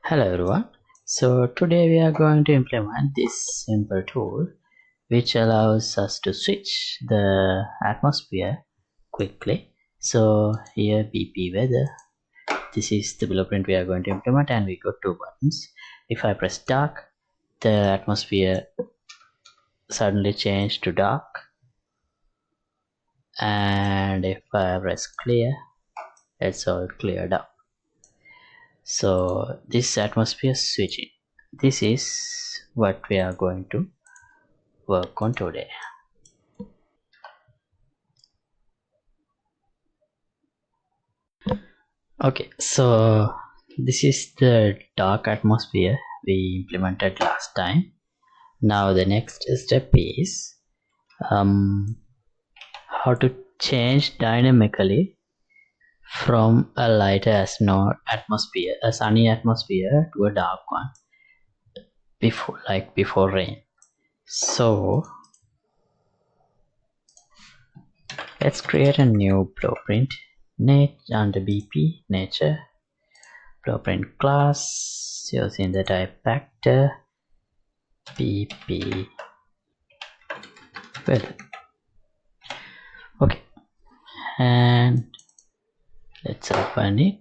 Hello everyone. So today we are going to implement this simple tool which allows us to switch the atmosphere quickly. So here BP weather, this is the blueprint we are going to implement, and we got two buttons. If I press dark, the atmosphere suddenly changed to dark, and if I press clear, it's all cleared up. So this atmosphere switching, this is what we are going to work on today. Okay, so this is the dark atmosphere we implemented last time. Now the next step is how to change dynamically from a lighter atmosphere, a sunny atmosphere, to a dark one before rain. So let's create a new blueprint. Under BP nature blueprint class using the type vector BP weather. Okay, and let's open it.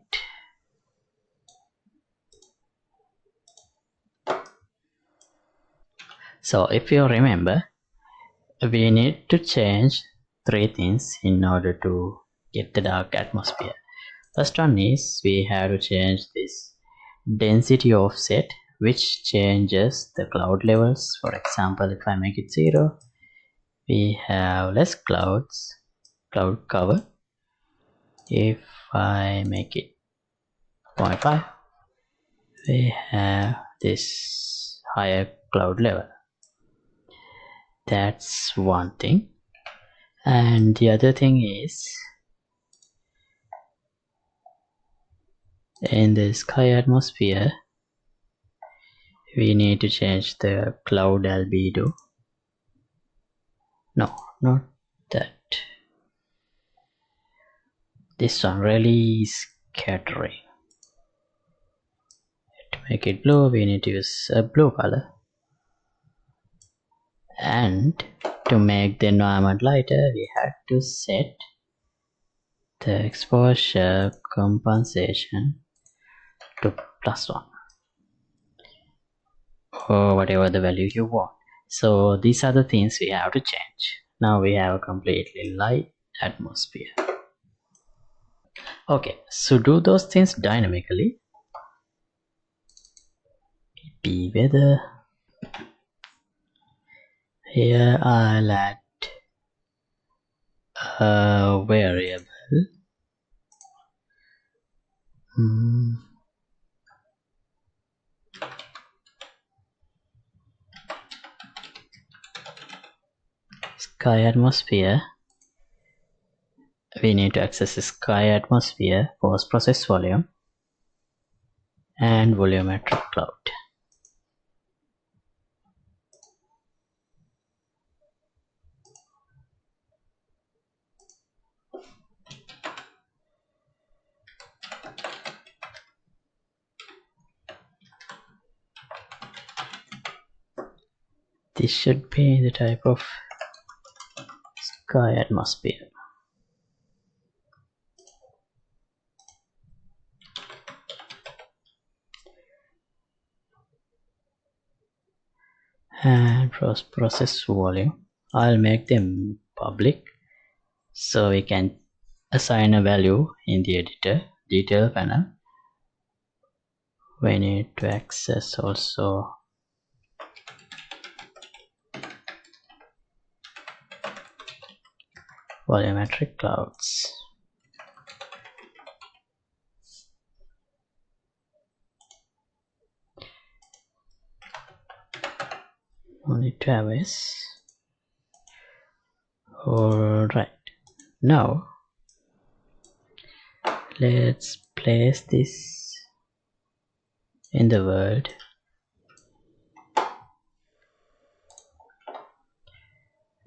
So if you remember, we need to change three things in order to get the dark atmosphere. First one is we have to change this density offset, which changes the cloud levels. For example, if I make it 0, we have less cloud cover. If I make it 0.5, we have this higher cloud level. That's one thing. And the other thing is, in the sky atmosphere, we need to change the cloud albedo. No, not that. This one, really scattering. To make it blue, we need to use a blue color. And to make the environment lighter, we had to set the exposure compensation to +1, or whatever the value you want. So these are the things we have to change. Now we have a completely light atmosphere. Okay, so do those things dynamically. BP weather. Here I'll add a variable. Sky atmosphere. We need to access the sky atmosphere, post process volume, and volumetric cloud. This should be the type of sky atmosphere. And post process volume, I'll make them public so we can assign a value in the editor detail panel. We need to access also volumetric clouds. Only to have this. Alright, now let's place this in the world.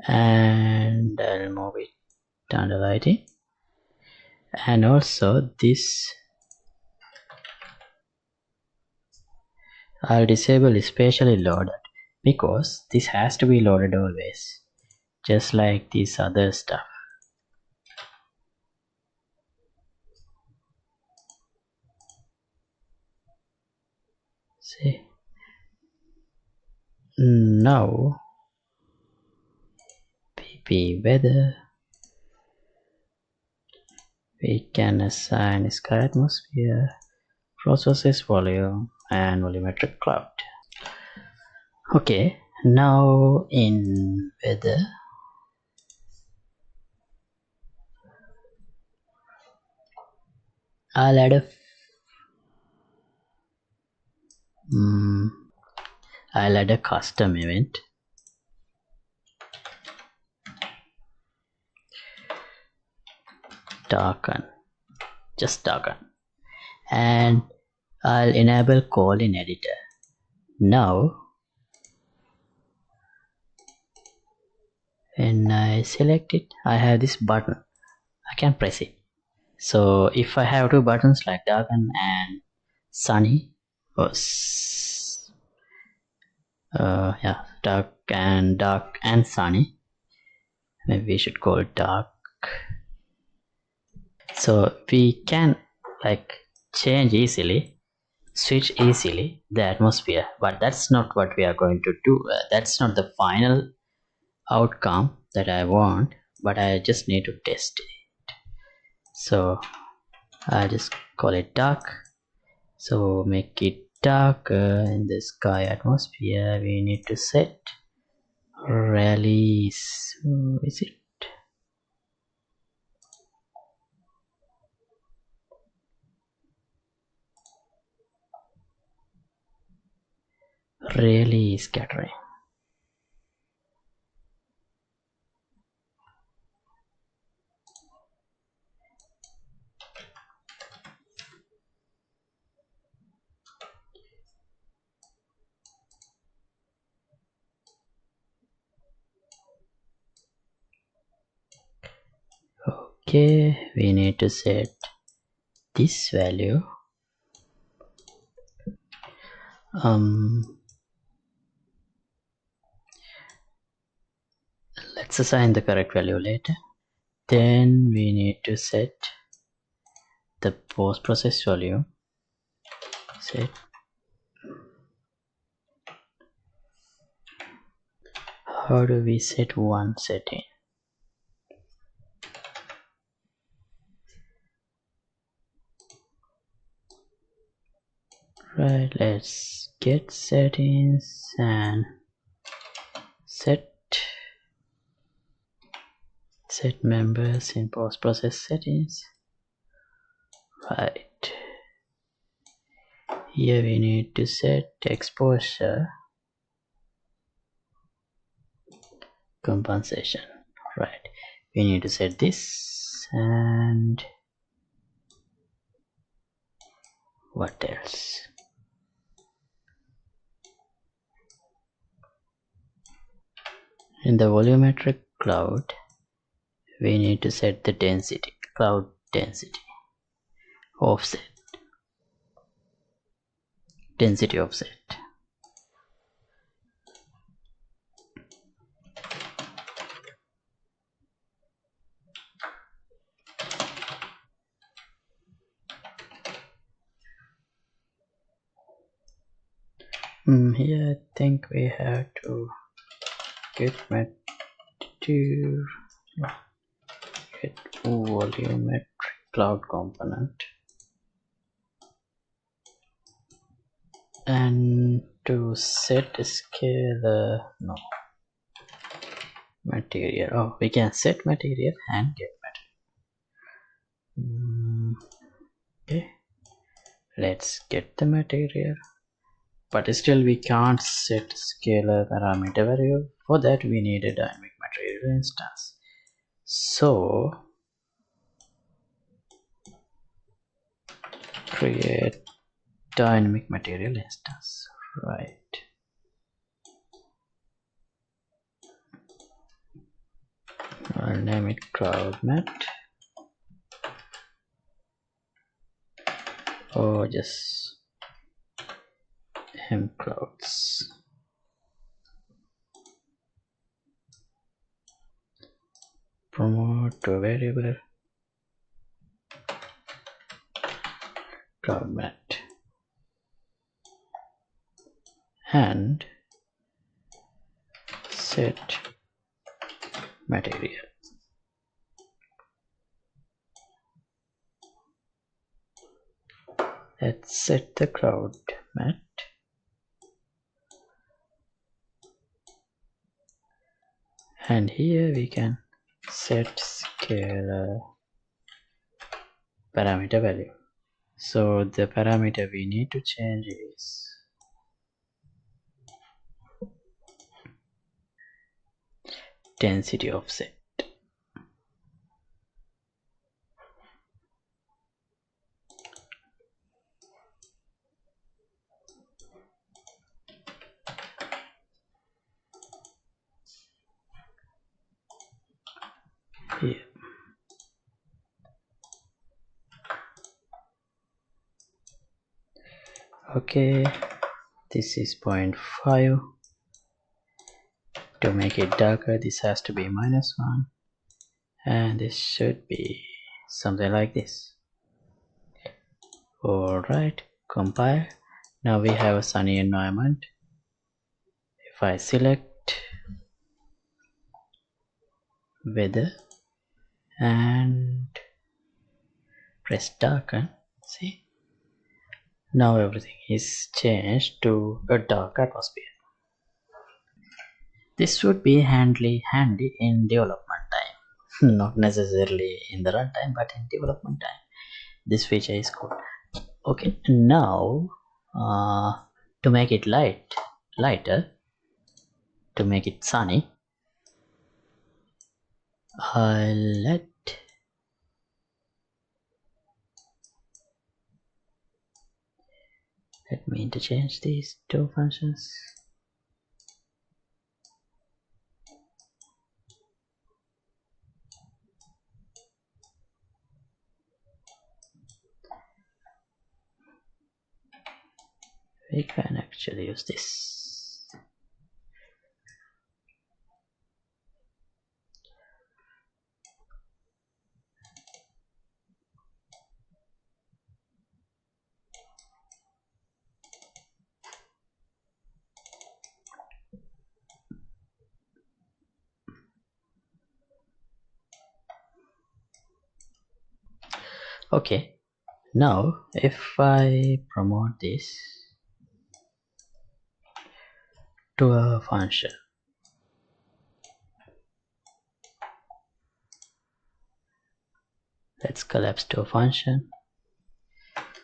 And I'll move it under lighting, and also this I'll disable especially loaded because this has to be loaded always, just like this other stuff. See, now pp weather, we can assign sky atmosphere, process volume, and volumetric cloud. Okay, now in weather, I'll add a custom event. Darken, just darken, and I'll enable call in editor. Now when I select it, I have this button. I can press it. So if I have two buttons like darken and sunny, or dark and sunny, maybe we should call it dark. So we can like change easily, switch easily the atmosphere, but that's not what we are going to do. That's not the final outcome that I want, but I just need to test it. So I just call it dark. So make it darker in the sky atmosphere. We need to set release. Is it? Really scattering. Okay, we need to set this value. Let's assign the correct value later. Then we need to set the post process volume. Set. How do we set one setting? Right, let's get settings and set members in post process settings. Right, here we need to set exposure compensation. Right, we need to set this, and what else? In the volumetric cloud, we need to set the density, cloud density, offset, density offset. Here I think we have to get volumetric cloud component, and to set scalar, no, material. Oh, we can set material and get material. Okay, let's get the material, but still we can't set scalar parameter value. For that we need a dynamic material instance. So create dynamic material instance. Right, I'll name it cloud mat, or just mclouds. Promote to a variable cloud mat and set material. Let's set the cloud mat and here we can set scalar parameter value. So the parameter we need to change is density offset. Here. Okay, this is 0.5. To make it darker, this has to be -1, and this should be something like this. Alright, compile. Now we have a sunny environment. If I select weather and press darken, see, now everything is changed to a dark atmosphere. This would be handy in development time, not necessarily in the runtime, but in development time. This feature is good. Okay, now to make it lighter, to make it sunny, let me interchange these two functions. We can actually use this. Okay, now if I promote this to a function, let's collapse to a function,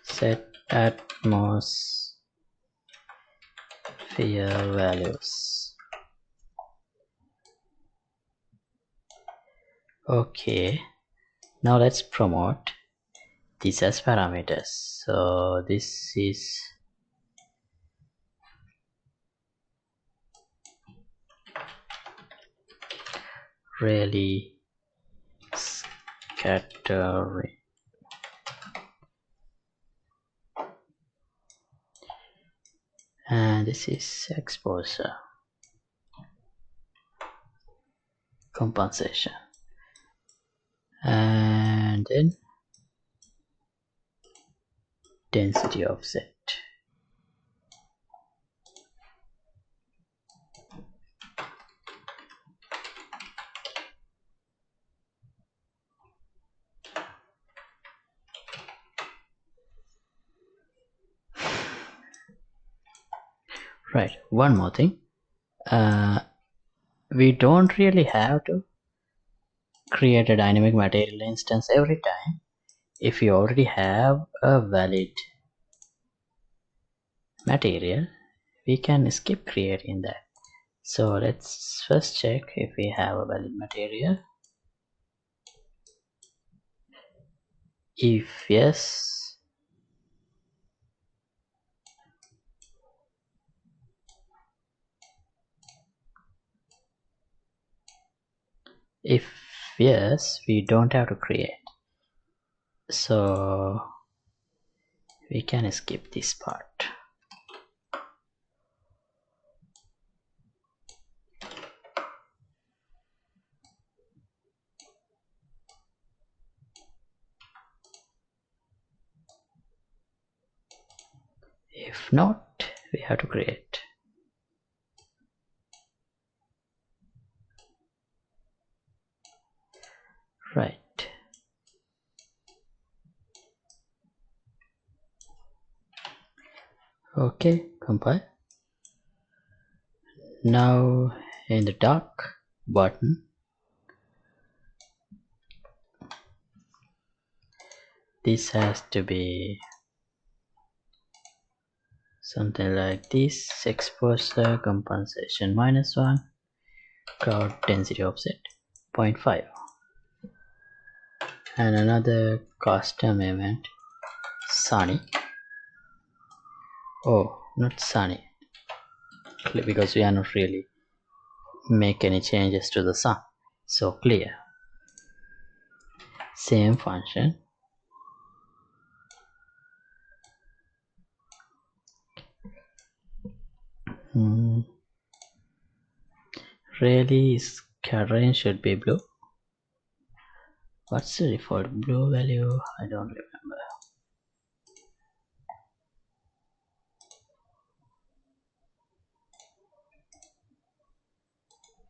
set atmosphere values. Okay, now let's promote this as parameters. So this is really scattering, and this is exposure compensation, and then density offset. Right, one more thing, we don't really have to create a dynamic material instance every time. If you already have a valid material, we can skip creating that. So let's first check if we have a valid material. If yes, we don't have to create, so we can skip this part. If not, we have to create. Right. Okay, compile. Now in the dock button, this has to be something like this: exposure compensation -1, cloud density offset 0.5, and another custom event sunny. Oh, not sunny, because we are not really make any changes to the sun. So clear. Same function. Really, scattering should be blue. What's the default blue value? I don't remember.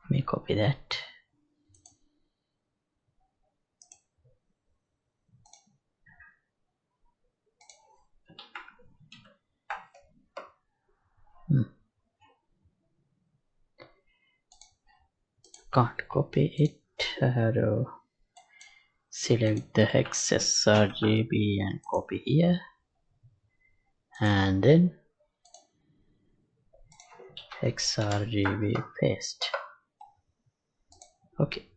Let me copy that. Can't copy it. I have to select the hex sRGB and copy here, and then sRGB paste. Okay.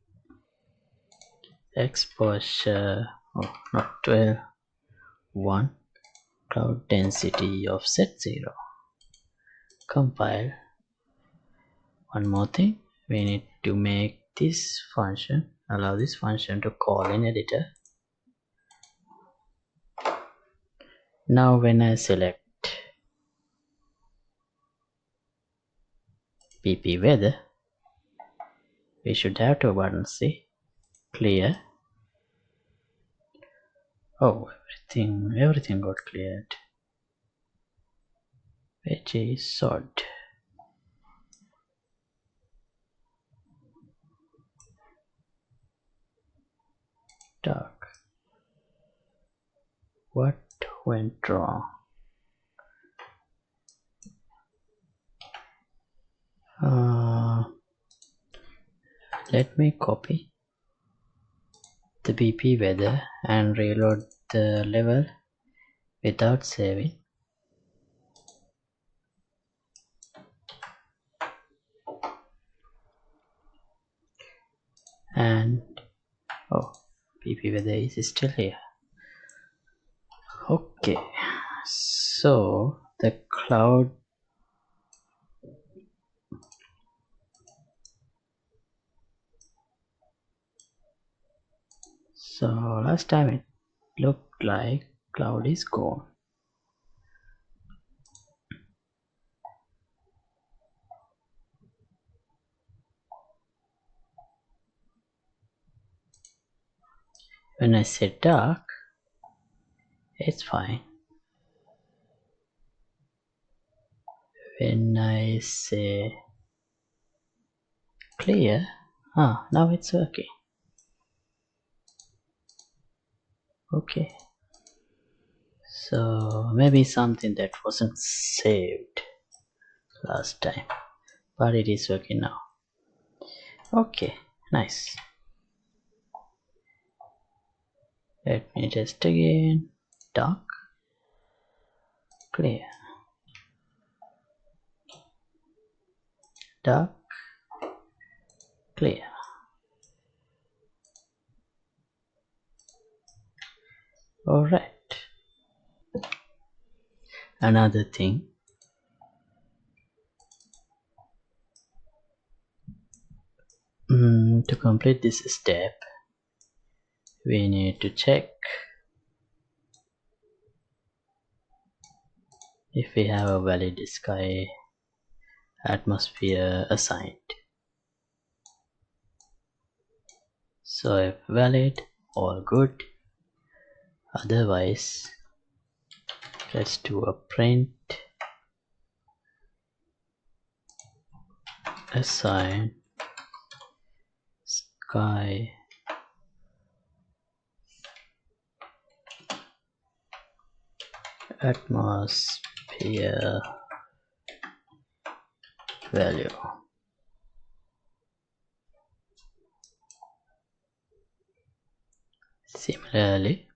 Exposure, oh, not 12, 1, cloud density offset 0. Compile. One more thing, we need to make this function, allow this function to call in editor. Now when I select PP weather, we should have two buttons. See, clear. Oh, everything got cleared, which is odd. Dark. What went wrong? Let me copy the BP weather and reload the level without saving. And oh, BP weather is still here. Okay, so the cloud last time it looked like cloud is gone. When I say dark, it's fine. When I say clear, now it's working. Okay, so maybe something that wasn't saved last time, but it is working now. Okay, nice. Let me test again. Dark, clear. Dark, clear. Alright. Another thing, to complete this step, we need to check if we have a valid sky atmosphere assigned. So if valid, all good. Otherwise, let's do a print assign sky atmosphere value. Similarly,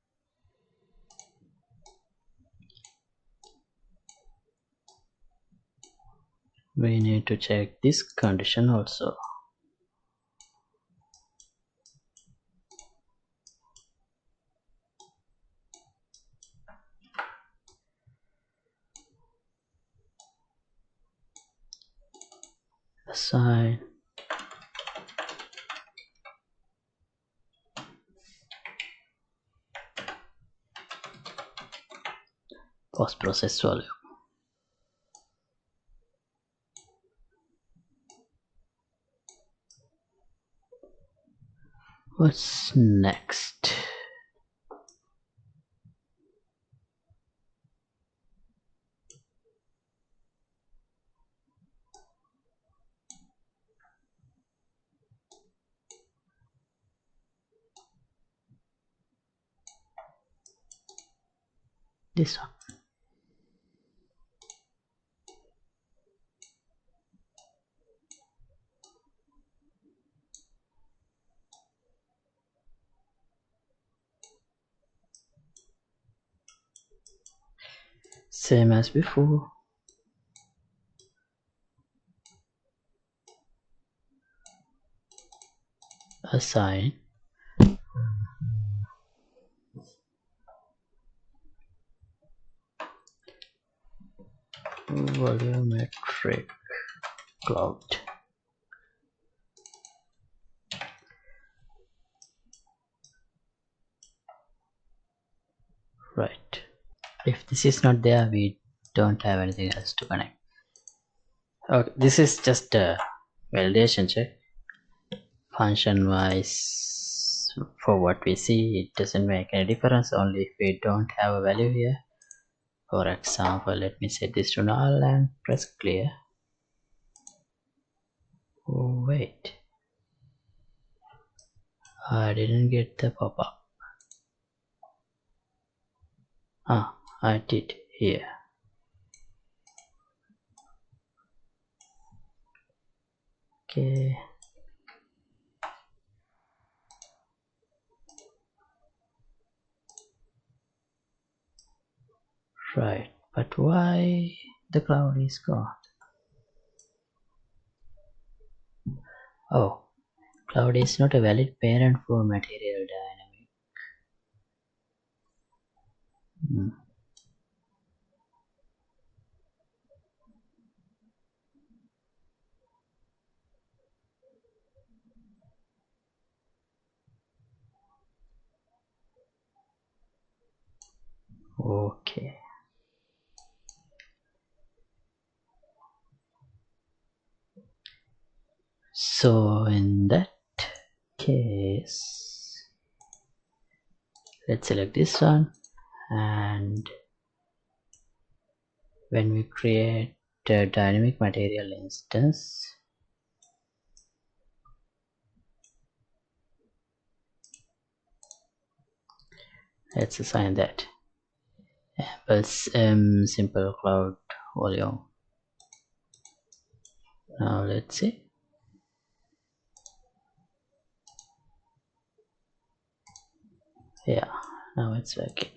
we need to check this condition also. Assign post process value. What's next? This one. Same as before. Assign volumetric cloud. Right. If this is not there, we don't have anything else to connect. Okay, this is just a validation check. Function wise, for what we see, it doesn't make any difference, only if we don't have a value here. For example, let me set this to null and press clear. Oh wait, I didn't get the pop-up. I did here. Okay. Right, but why the cloud is gone? Oh, cloud is not a valid parent for material dynamic. Okay. So in that case, let's select this one, and when we create a dynamic material instance, let's assign that simple cloud volume. Now let's see. Yeah, now it's working.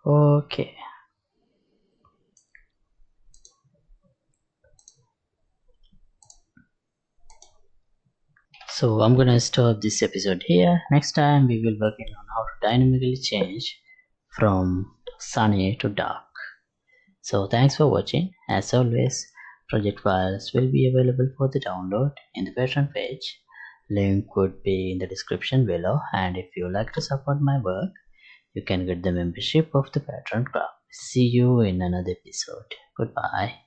Okay. So I'm gonna stop this episode here. Next time we will work on how to dynamically change from sunny to dark. So thanks for watching. As always, project files will be available for the download in the Patreon page. Link would be in the description below, and if you like to support my work, you can get the membership of the Patreon club. See you in another episode. Goodbye.